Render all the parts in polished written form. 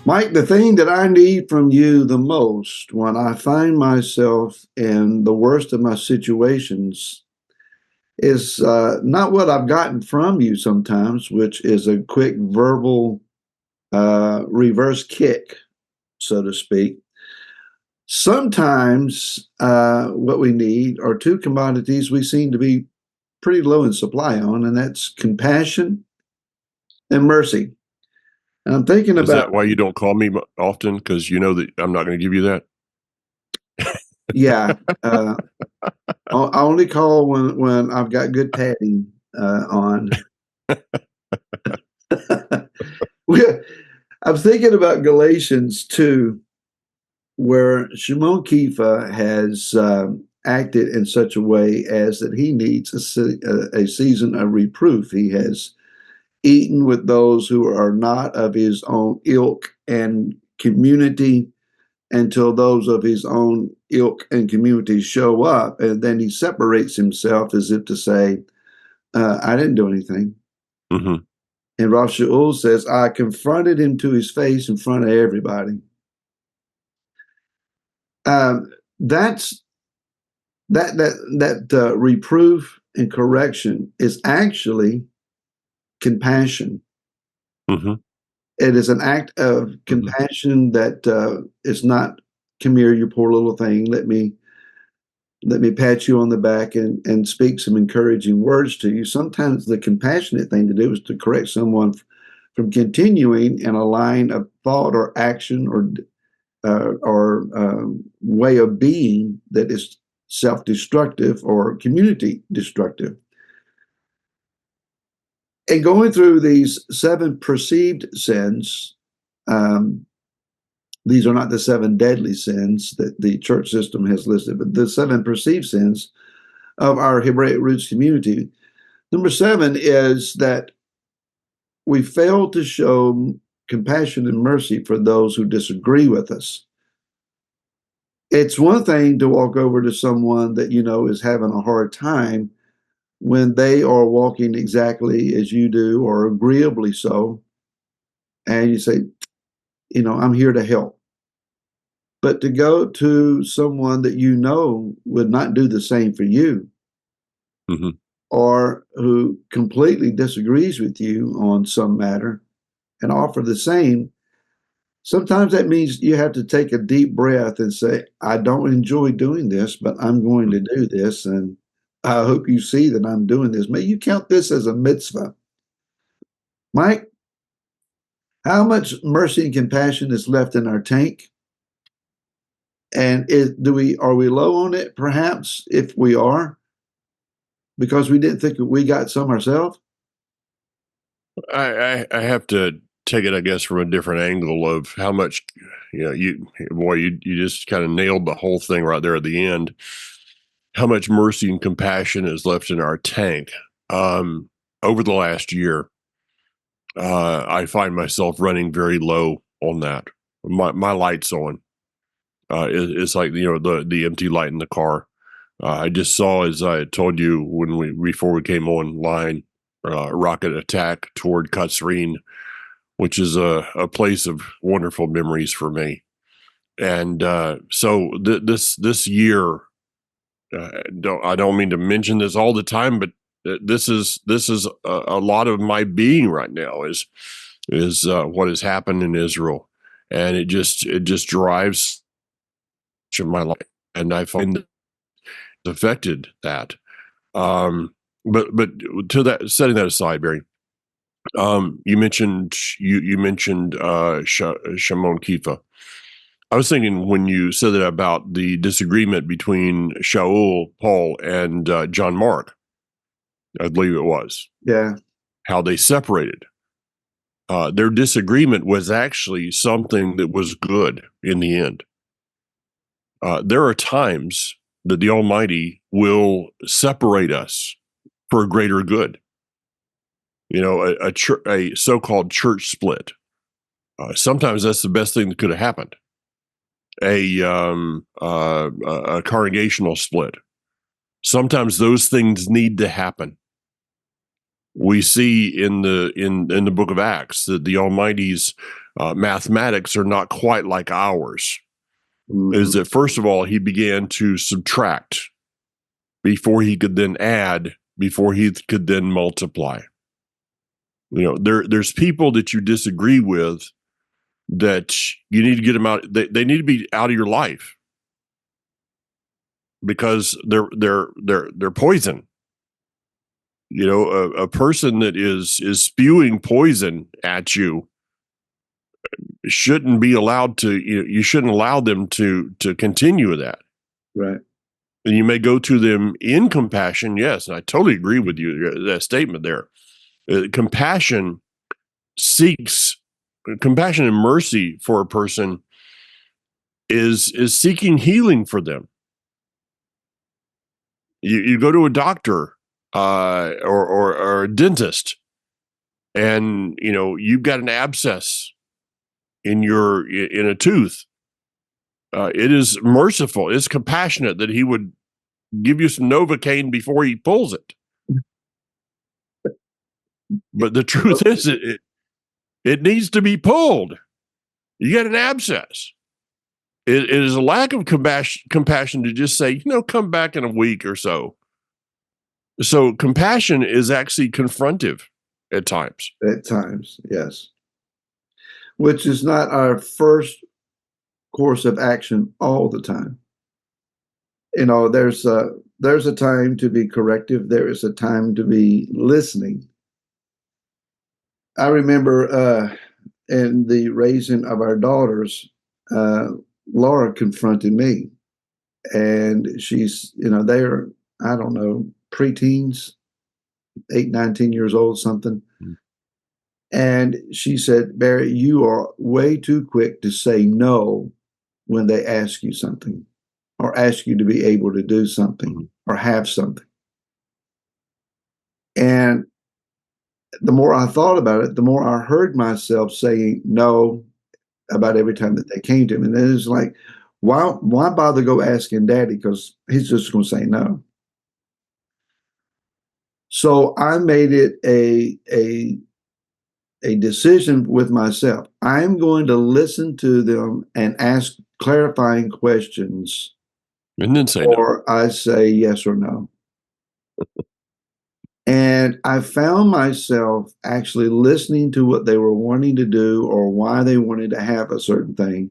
Mike, the thing that I need from you the most when I find myself in the worst of my situations is not what I've gotten from you sometimes, which is a quick verbal reverse kick, so to speak. Sometimes what we need are two commodities we seem to be pretty low in supply on, and that's compassion and mercy. And I'm thinking Is that about, why you don't call me often? Because you know that I'm not going to give you that? yeah, I only call when I've got good padding on. I'm thinking about Galatians 2, where Shimon Kefa has acted in such a way as that he needs a season of reproof. He has eaten with those who are not of his own ilk and community until those of his own ilk and community show up. And then he separates himself as if to say, I didn't do anything. Mm-hmm. And Rav Shaul says, I confronted him to his face in front of everybody. That's that reproof and correction is actually compassion. Mm-hmm. It is an act of compassion that is not, come here, you poor little thing. Let me pat you on the back and speak some encouraging words to you. Sometimes the compassionate thing to do is to correct someone from continuing in a line of thought or action or way of being that is self-destructive or community destructive. And going through these 7 perceived sins, these are not the 7 deadly sins that the church system has listed, but the 7 perceived sins of our Hebraic roots community. Number 7 is that we fail to show compassion and mercy for those who disagree with us. It's one thing to walk over to someone that you know is having a hard time when they are walking exactly as you do or agreeably so, and you say, you know, I'm here to help. But to go to someone that you know would not do the same for you, Mm-hmm. or who completely disagrees with you on some matter and offer the same, sometimes that means you have to take a deep breath and say, I don't enjoy doing this, but I'm going to do this. And I hope you see that I'm doing this. May you count this as a mitzvah. Mike, how much mercy and compassion is left in our tank? And are we low on it? Perhaps, if we are, because we didn't think we got some ourselves. I have to take it, I guess, from a different angle of how much, you just kind of nailed the whole thing right there at the end. How much mercy and compassion is left in our tank. Over the last year, I find myself running very low on that. My light's on. It's like, the empty light in the car. I just saw, as I had told you before we came online, rocket attack toward Katsrin, which is a place of wonderful memories for me. And so this year, I don't mean to mention this all the time, but this is a lot of my being right now is what has happened in Israel, and it just drives my life, and I find that it's affected that. But to that, setting that aside, Barry, you mentioned Shimon Kefa. I was thinking when you said that about the disagreement between Shaul, Paul, and John Mark, I believe it was. Yeah. How they separated. Their disagreement was actually something that was good in the end. There are times that the Almighty will separate us for a greater good. A so-called church split. Sometimes that's the best thing that could have happened. A congregational split. Sometimes those things need to happen. We see in the book of Acts that the Almighty's mathematics are not quite like ours. Mm-hmm. Is that, first of all, he began to subtract before he could then add, before he could then multiply. There's people that you disagree with that you need to get them out. They need to be out of your life because they're poison. A person that is spewing poison at you shouldn't be allowed to. You shouldn't allow them to continue with that. Right. And you may go to them in compassion. Yes, and I totally agree with you. That statement there. Compassion and mercy for a person is seeking healing for them. You go to a doctor or a dentist, and you've got an abscess in a tooth. It is merciful. It's compassionate that he would give you some Novocaine before he pulls it. But the truth is, it needs to be pulled. You got an abscess. It is a lack of compassion to just say, come back in a week or so. So compassion is actually confrontive at times. At times, yes. Which is not our first course of action all the time. There's a time to be corrective. There is a time to be listening. I remember in the raising of our daughters, Laura confronted me, and she's, they're, I don't know, preteens, 8, 9, 10 years old, something. Mm-hmm. And she said, Barry, you are way too quick to say no when they ask you something or ask you to be able to do something. Mm-hmm. Or have something. And the more I thought about it, the more I heard myself saying no about every time that they came to me. And then it's like, why bother go asking Daddy? Because he's just going to say no. So I made it a decision with myself. I'm going to listen to them and ask clarifying questions. And then say or no. I say yes or no. And I found myself actually listening to what they were wanting to do or why they wanted to have a certain thing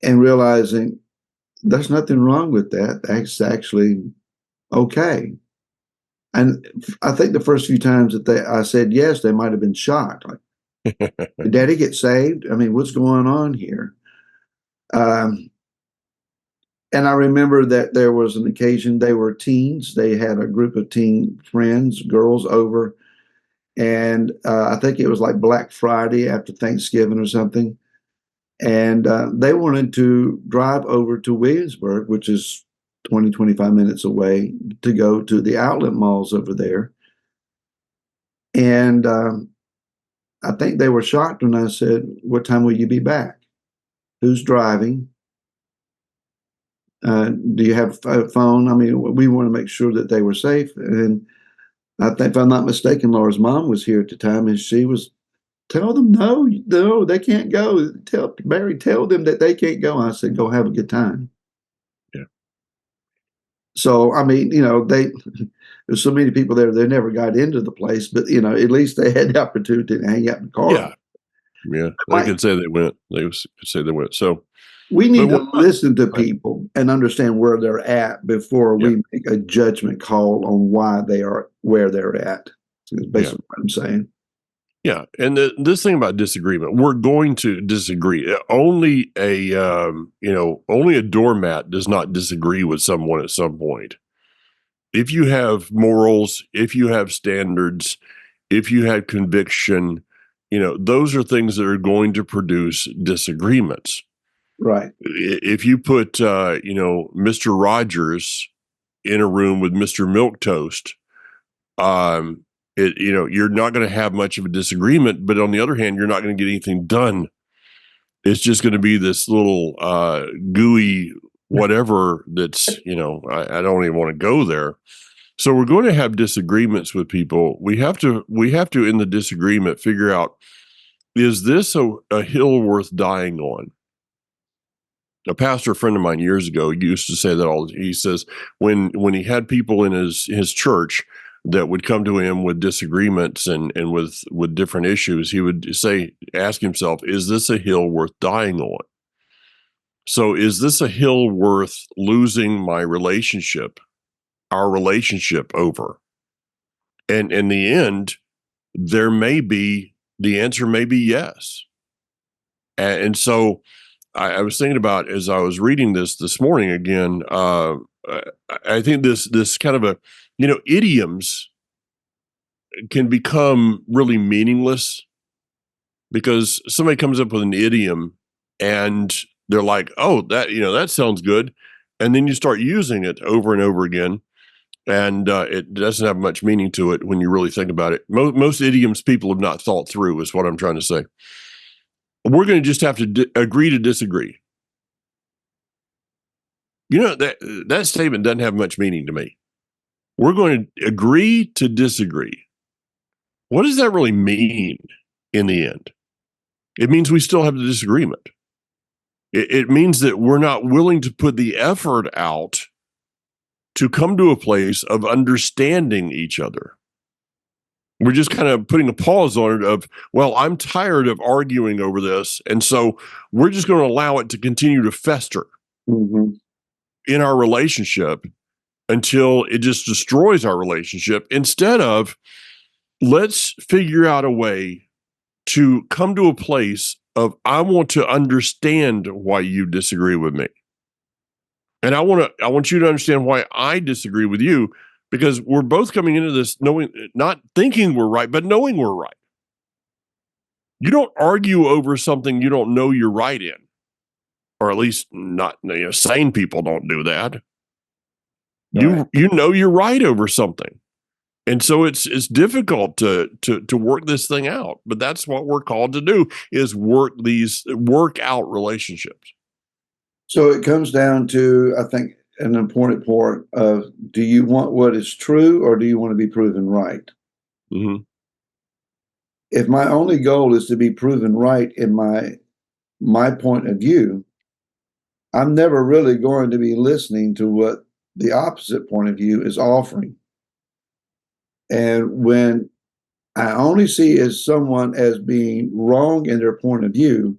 and realizing there's nothing wrong with that. That's actually okay. And I think the first few times that I said yes, they might have been shocked. Like, did Daddy get saved? I mean, what's going on here? And I remember that there was an occasion, they were teens. They had a group of teen friends, girls over. And I think it was like Black Friday after Thanksgiving or something. And they wanted to drive over to Williamsburg, which is 20, 25 minutes away, to go to the outlet malls over there. And I think they were shocked when I said, what time will you be back? Who's driving? Do you have a phone? I mean, we want to make sure that they were safe. And I think, if I'm not mistaken, Laura's mom was here at the time, and she was, tell them no, they can't go. Tell them that they can't go. I said, go have a good time. Yeah. So, I mean, there's so many people there, they never got into the place, but, at least they had the opportunity to hang out in the car. Yeah. Yeah. They could say they went. They could say they went. So we need to listen to people and understand where they're at before we make a judgment call on why they are where they're at. That's basically what I'm saying. Yeah, and this thing about disagreement, we're going to disagree. Only a doormat does not disagree with someone at some point. If you have morals, if you have standards, if you have conviction, those are things that are going to produce disagreements. Right. If you put, Mr. Rogers in a room with Mr. Milquetoast, you're not going to have much of a disagreement, but on the other hand, you're not going to get anything done. It's just going to be this little gooey whatever that's, I don't even want to go there. So we're going to have disagreements with people. We have to in the disagreement figure out is this a hill worth dying on? A pastor friend of mine years ago used to say that all. He says when he had people in his church that would come to him with disagreements and with different issues, he would ask himself, is this a hill worth dying on? So is this a hill worth losing my relationship, our relationship over? And in the end, the answer may be yes. And so I was thinking about, as I was reading this morning again, I think this kind of idioms can become really meaningless because somebody comes up with an idiom and they're like, oh, that sounds good. And then you start using it over and over again. And it doesn't have much meaning to it when you really think about it. Most idioms people have not thought through, is what I'm trying to say. We're going to just have to agree to disagree. That statement doesn't have much meaning to me. We're going to agree to disagree. What does that really mean in the end? It means we still have the disagreement. It means that we're not willing to put the effort out to come to a place of understanding each other. We're just kind of putting a pause on it of, well, I'm tired of arguing over this. And so we're just going to allow it to continue to fester in our relationship until it just destroys our relationship, instead of let's figure out a way to come to a place of, I want to understand why you disagree with me. And I want you to understand why I disagree with you, because we're both coming into this not thinking we're right, but knowing we're right. You don't argue over something you don't know you're right in, or at least not, sane people don't do that. Right. You know you're right over something. And so it's difficult to work this thing out, but that's what we're called to do, is work out relationships. So it comes down to, I think, an important part of, do you want what is true or do you want to be proven right? Mm-hmm. If my only goal is to be proven right in my point of view, I'm never really going to be listening to what the opposite point of view is offering. And when I only see someone as being wrong in their point of view,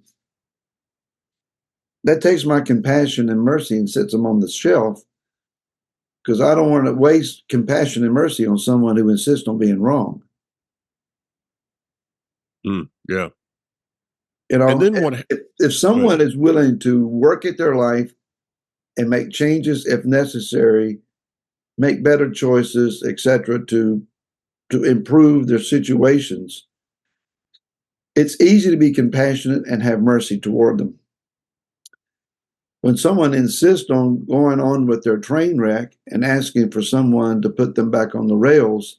that takes my compassion and mercy and sets them on the shelf, because I don't want to waste compassion and mercy on someone who insists on being wrong. Yeah. And then if someone is willing to work at their life and make changes if necessary, make better choices, etc., to improve their situations, it's easy to be compassionate and have mercy toward them. When someone insists on going on with their train wreck and asking for someone to put them back on the rails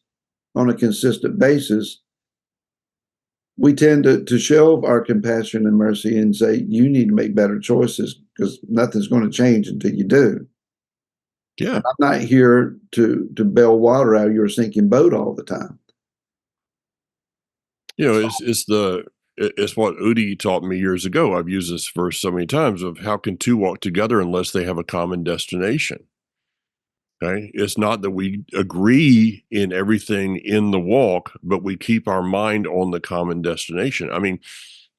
on a consistent basis, we tend to shelve our compassion and mercy and say, you need to make better choices because nothing's going to change until you do. Yeah. And I'm not here to bail water out of your sinking boat all the time. It's what Udi taught me years ago. I've used this verse so many times, of how can two walk together unless they have a common destination? Okay. It's not that we agree in everything in the walk, but we keep our mind on the common destination. I mean,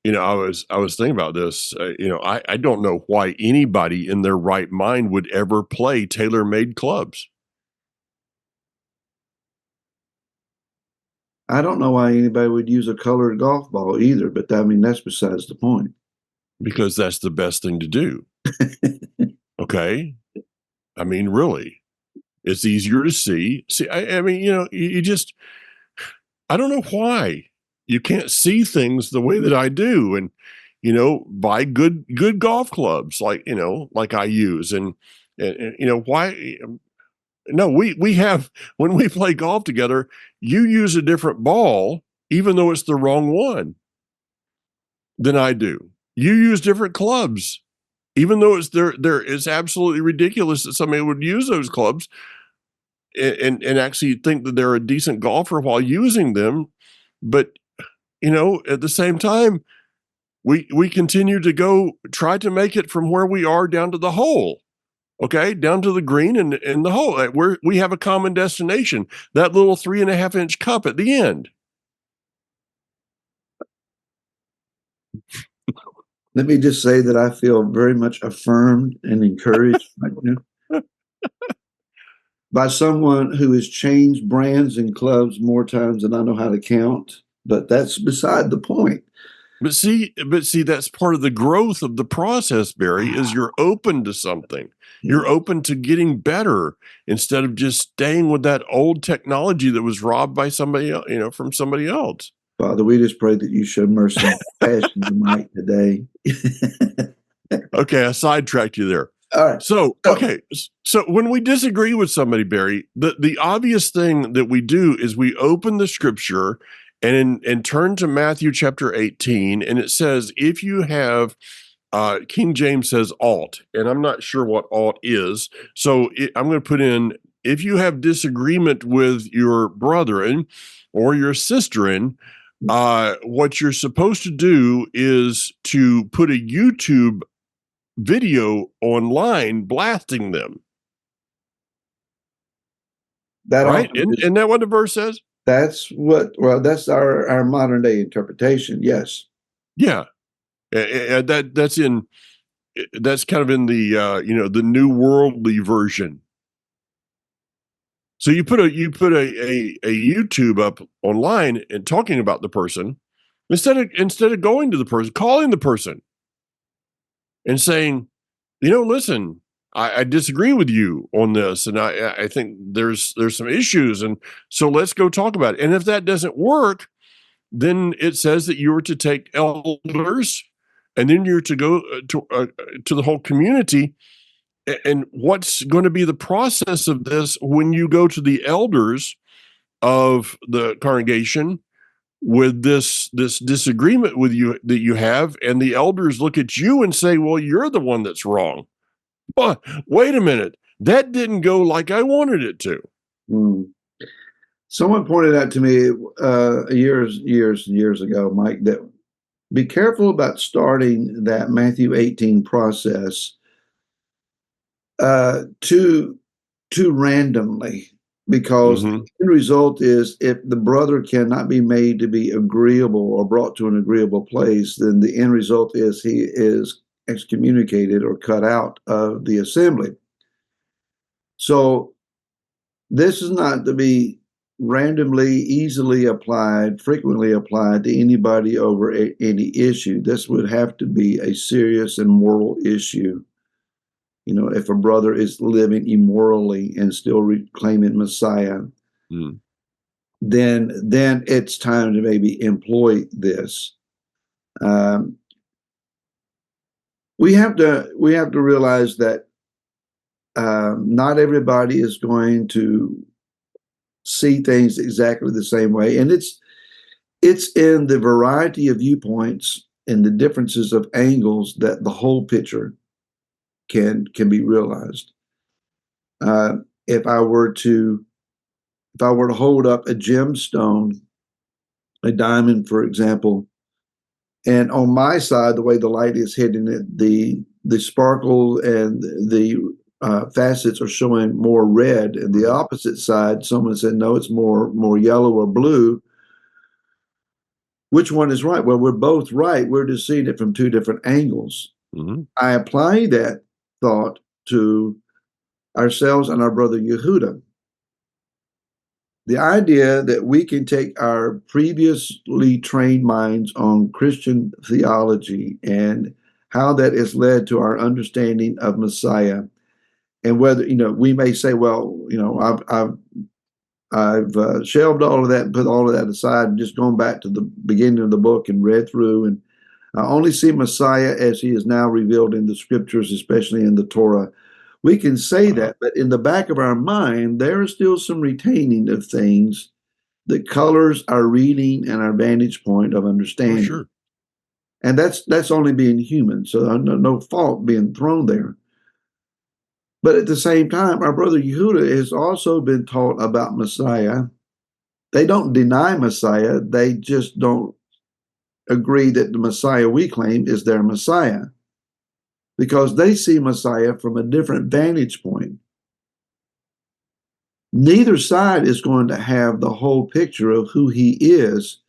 I was thinking about this. I don't know why anybody in their right mind would ever play tailor-made clubs. I don't know why anybody would use a colored golf ball either, but that's besides the point. Because that's the best thing to do. Okay. I mean, really, it's easier to see. I mean, you just, I don't know why you can't see things the way that I do. And, buy good golf clubs like I use. And why? No, we have, when we play golf together, you use a different ball, even though it's the wrong one, than I do. You use different clubs, even though it's absolutely ridiculous that somebody would use those clubs and actually think that they're a decent golfer while using them. But at the same time, we continue to go try to make it from where we are down to the hole. Okay, down to the green and the hole. We have a common destination. That little 3.5-inch cup at the end. Let me just say that I feel very much affirmed and encouraged right now by someone who has changed brands and clubs more times than I know how to count. But that's beside the point. But see, that's part of the growth of the process, Barry, is you're open to something. You're open to getting better instead of just staying with that old technology that was robbed by somebody else, from somebody else. Father, we just pray that you show mercy and compassion to Mike today. Okay, I sidetracked you there. All right. So when we disagree with somebody, Barry, the obvious thing that we do is we open the scripture and turn to Matthew chapter 18, and it says, if you have, King James says alt, and I'm not sure what alt is, so I'm going to put in, if you have disagreement with your brethren or your sisterin, what you're supposed to do is to put a YouTube video online blasting them. That right? Isn't that what the verse says? That's our modern day interpretation. Yes. Yeah. That's kind of in the the new worldly version. So you put a YouTube up online and talking about the person instead of going to the person, calling the person and saying, listen, I disagree with you on this, and I think there's some issues, and so let's go talk about it. And if that doesn't work, then it says that you are to take elders, and then you're to go to the whole community. And what's going to be the process of this when you go to the elders of the congregation with this disagreement with you that you have, and the elders look at you and say, well, you're the one that's wrong. But wait a minute, that didn't go like I wanted it to. Someone pointed out to me years ago, Mike, that be careful about starting that Matthew 18 process too randomly, because the end result is, if the brother cannot be made to be agreeable or brought to an agreeable place, then the end result is he is excommunicated or cut out of the assembly. So this is not to be randomly, easily applied, frequently applied to anybody over any issue. This would have to be a serious and moral issue. If a brother is living immorally and still claiming Messiah, then it's time to maybe employ this. We have to realize that not everybody is going to see things exactly the same way, and it's in the variety of viewpoints and the differences of angles that the whole picture can be realized. If I were to hold up a gemstone, a diamond, for example, and on my side, the way the light is hitting it, the sparkle and the facets are showing more red, and the opposite side, someone said, no, it's more yellow or blue. Which one is right? Well, we're both right. We're just seeing it from two different angles. I apply that thought to ourselves and our brother Yehuda. The idea that we can take our previously trained minds on Christian theology and how that has led to our understanding of Messiah, and whether we may say, well, I've shelved all of that and put all of that aside and just gone back to the beginning of the book and read through, and I only see Messiah as he is now revealed in the scriptures, especially in the Torah. We can say that, but in the back of our mind, there is still some retaining of things that colors our reading and our vantage point of understanding. Sure. And that's only being human, so no fault being thrown there. But at the same time, our brother Yehuda has also been taught about Messiah. They don't deny Messiah, they just don't agree that the Messiah we claim is their Messiah, because they see Messiah from a different vantage point. Neither side is going to have the whole picture of who he is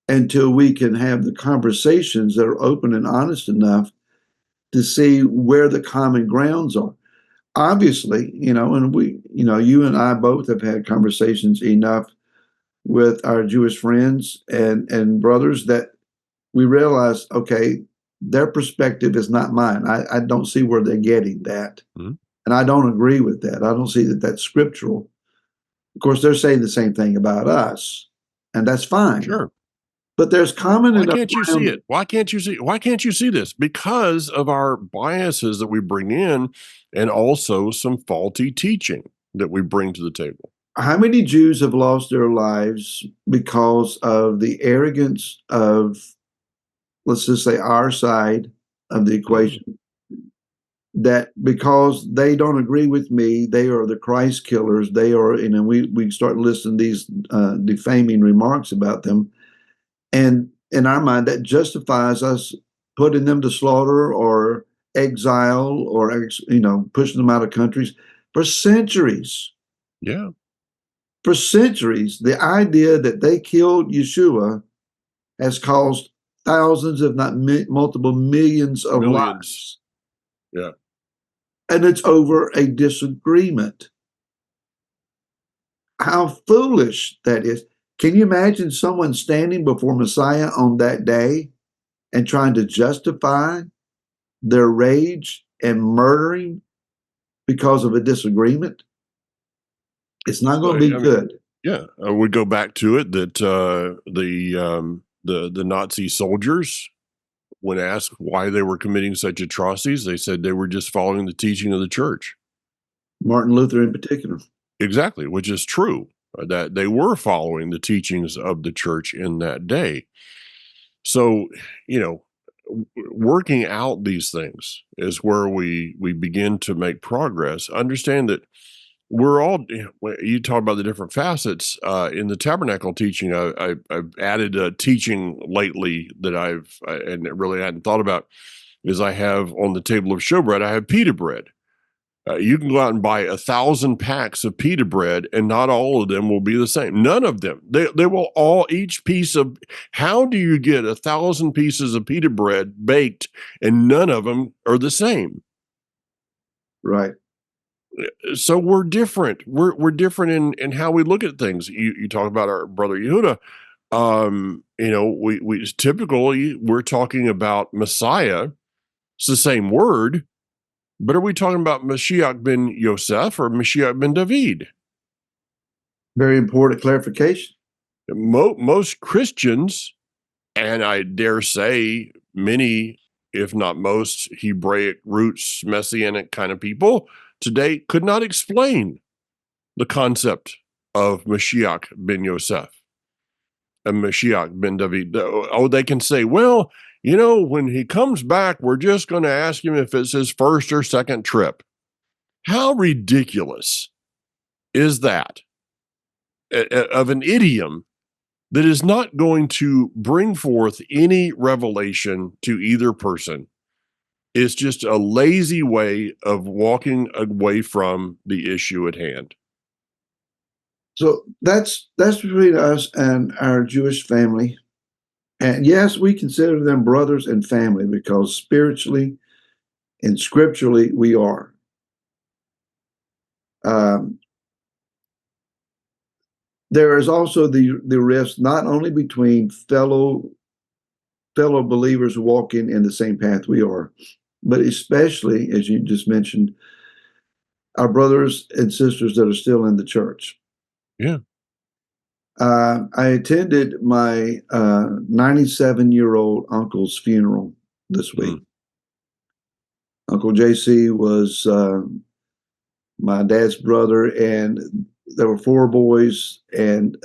until we can have the conversations that are open and honest enough to see where the common grounds are. Obviously, and you and I both have had conversations enough with our Jewish friends and brothers that we realize, okay, their perspective is not mine. I don't see where they're getting that. Mm-hmm. And I don't agree with that. I don't see that that's scriptural. Of course, they're saying the same thing about us, and that's fine. Sure. But there's common Why enough can't you see it? Why can't you see this? Because of our biases that we bring in, and also some faulty teaching that we bring to the table. How many Jews have lost their lives because of the arrogance of, let's just say, our side of the equation? That because they don't agree with me, they are the Christ killers. They are, we start listing these defaming remarks about them. And in our mind, that justifies us putting them to slaughter or exile or, pushing them out of countries for centuries. Yeah. For centuries, the idea that they killed Yeshua has caused thousands, if not multiple millions of lives. Yeah. And it's over a disagreement. How foolish that is. Can you imagine someone standing before Messiah on that day and trying to justify their rage and murdering because of a disagreement? It's not going to be good. Yeah, we go back to it that the Nazi soldiers, when asked why they were committing such atrocities, they said they were just following the teaching of the church. Martin Luther in particular. Exactly, which is true, that they were following the teachings of the church in that day. So, working out these things is where we begin to make progress. Understand that we're all, you talk about the different facets in the tabernacle teaching. I've added a teaching lately that and really hadn't thought about, is I have on the table of showbread, I have pita bread. You can go out and buy 1,000 packs of pita bread, and not all of them will be the same. None of them. They will all, each piece of, how do you get 1,000 pieces of pita bread baked and none of them are the same? Right. So we're different. We're different in how we look at things. You talk about our brother Yehuda. We typically, we're talking about Messiah. It's the same word, but are we talking about Mashiach ben Yosef or Mashiach ben David? Very important clarification. Most Christians, and I dare say many, if not most, Hebraic roots, Messianic kind of people today could not explain the concept of Mashiach ben Yosef and Mashiach ben David. Oh, they can say, well, when he comes back, we're just going to ask him if it's his first or second trip. How ridiculous is that of an idiom that is not going to bring forth any revelation to either person? It's just a lazy way of walking away from the issue at hand. So that's between us and our Jewish family. And yes, we consider them brothers and family because spiritually and scripturally we are. There is also the rift not only between fellow believers walking in the same path we are, but especially, as you just mentioned, our brothers and sisters that are still in the church. Yeah. I attended my 97-year-old uncle's funeral this week. Uncle JC was my dad's brother, and there were 4 boys, and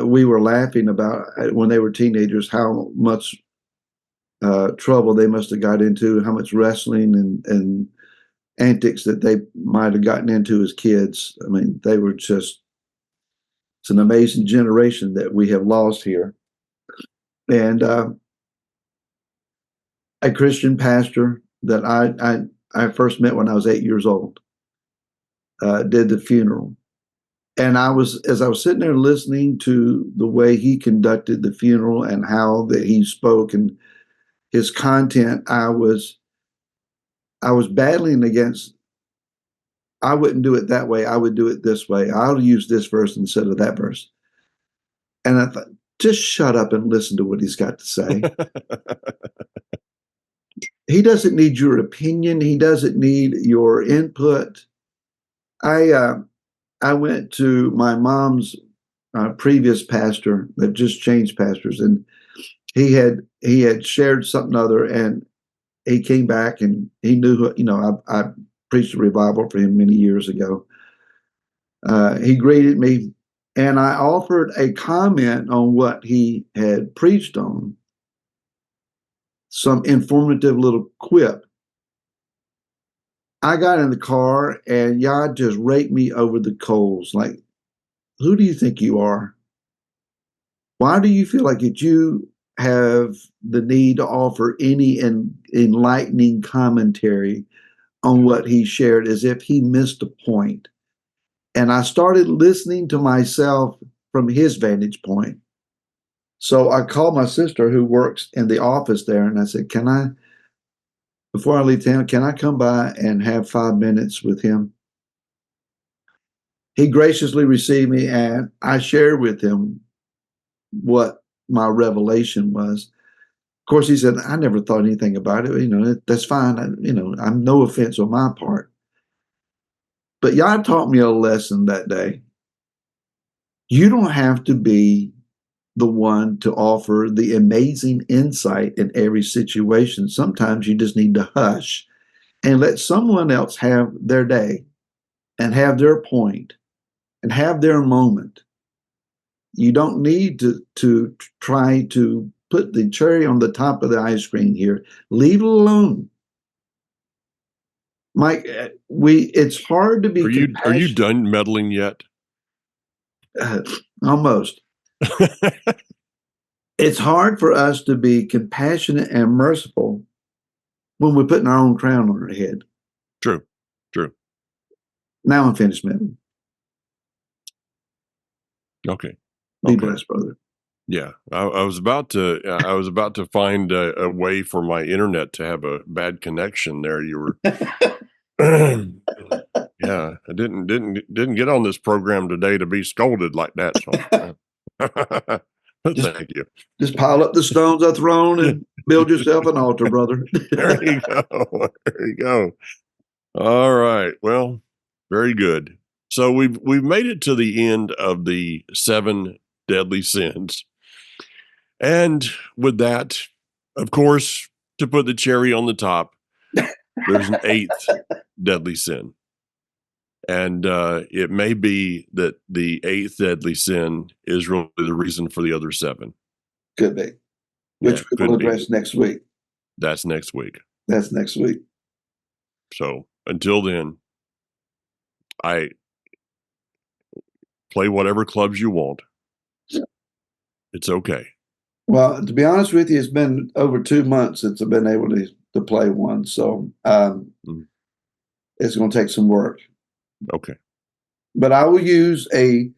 we were laughing about when they were teenagers how much trouble they must have got into, how much wrestling and antics that they might have gotten into as kids. I mean, they were just, it's an amazing generation that we have lost here. And a Christian pastor that I first met when I was 8 years old did the funeral. And as I was sitting there listening to the way he conducted the funeral and how that he spoke and his content, I was battling against. I wouldn't do it that way. I would do it this way. I'll use this verse instead of that verse. And I thought, just shut up and listen to what he's got to say. He doesn't need your opinion. He doesn't need your input. I went to my mom's previous pastor that just changed pastors, and he had shared something other, and he came back and he knew, I preached a revival for him many years ago. He greeted me, and I offered a comment on what he had preached on, some informative little quip. I got in the car, and Yah just raked me over the coals. Like, who do you think you are? Why do you feel like that you have the need to offer any enlightening commentary on what he shared as if he missed a point? And I started listening to myself from his vantage point. So I called my sister who works in the office there, and I said, before I leave town, can I come by and have 5 minutes with him? He graciously received me, and I shared with him what my revelation was. Of course, he said, I never thought anything about it. That's fine. I'm no offense on my part. But Yah taught me a lesson that day. You don't have to be the one to offer the amazing insight in every situation. Sometimes you just need to hush and let someone else have their day and have their point and have their moment. You don't need to try to put the cherry on the top of the ice cream here. Leave it alone. Mike, it's hard to be Are you done meddling yet? Almost. It's hard for us to be compassionate and merciful when we're putting our own crown on our head. True. Now I'm finished meddling. Okay. Be blessed, brother. Yeah, I was about to find a way for my internet to have a bad connection there. You were, yeah. I didn't get on this program today to be scolded like that. So, but thank you. Just pile up the stones I've thrown and build yourself an altar, brother. There you go. There you go. All right. Well, very good. So we've made it to the end of the 7 deadly sins. And with that, of course, to put the cherry on the top, there's an 8th deadly sin. And it may be that the 8th deadly sin is really the reason for the other 7. Could be. Which we will address next week. That's next week. That's next week. So until then, I play whatever clubs you want. It's okay. Well, to be honest with you, it's been over 2 months since I've been able to play one. So it's going to take some work. Okay. But I will use a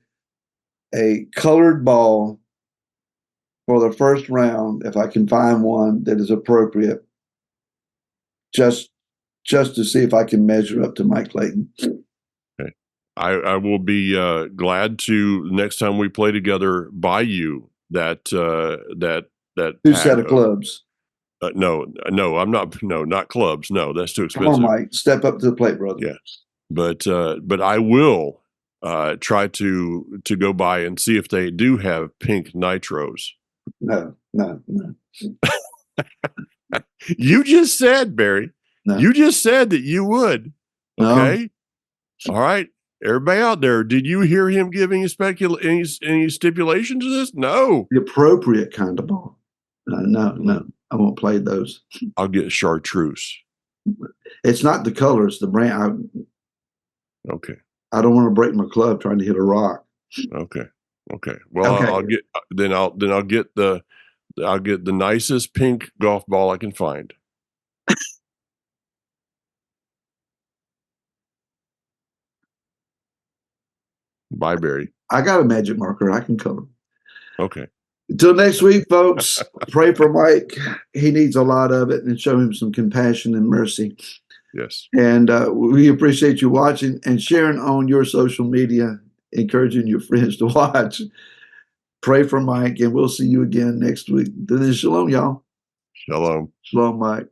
colored ball for the first round if I can find one that is appropriate, just to see if I can measure up to Mike Clayton. Okay. I will be glad to next time we play together buy you that 2 set of clubs. No, I'm not. No, not clubs. No, that's too expensive. Come on, Mike, step up to the plate, brother. Yeah, but I will try to go by and see if they do have pink nitros. No. You just said, Barry. No. You just said that you would. Okay. No. All right. Everybody out there, did you hear him giving any stipulation to this? No. The appropriate kind of ball. No. I won't play those. I'll get chartreuse. It's not the color, it's the brand. Okay. I don't want to break my club trying to hit a rock. Okay. Well, okay. I'll get the I'll get the nicest pink golf ball I can find. Bye, Barry. I got a magic marker. I can color. Okay. Until next week, folks, pray for Mike. He needs a lot of it, and show him some compassion and mercy. Yes. And we appreciate you watching and sharing on your social media, encouraging your friends to watch. Pray for Mike, and we'll see you again next week. Then shalom, y'all. Shalom. Shalom, Mike.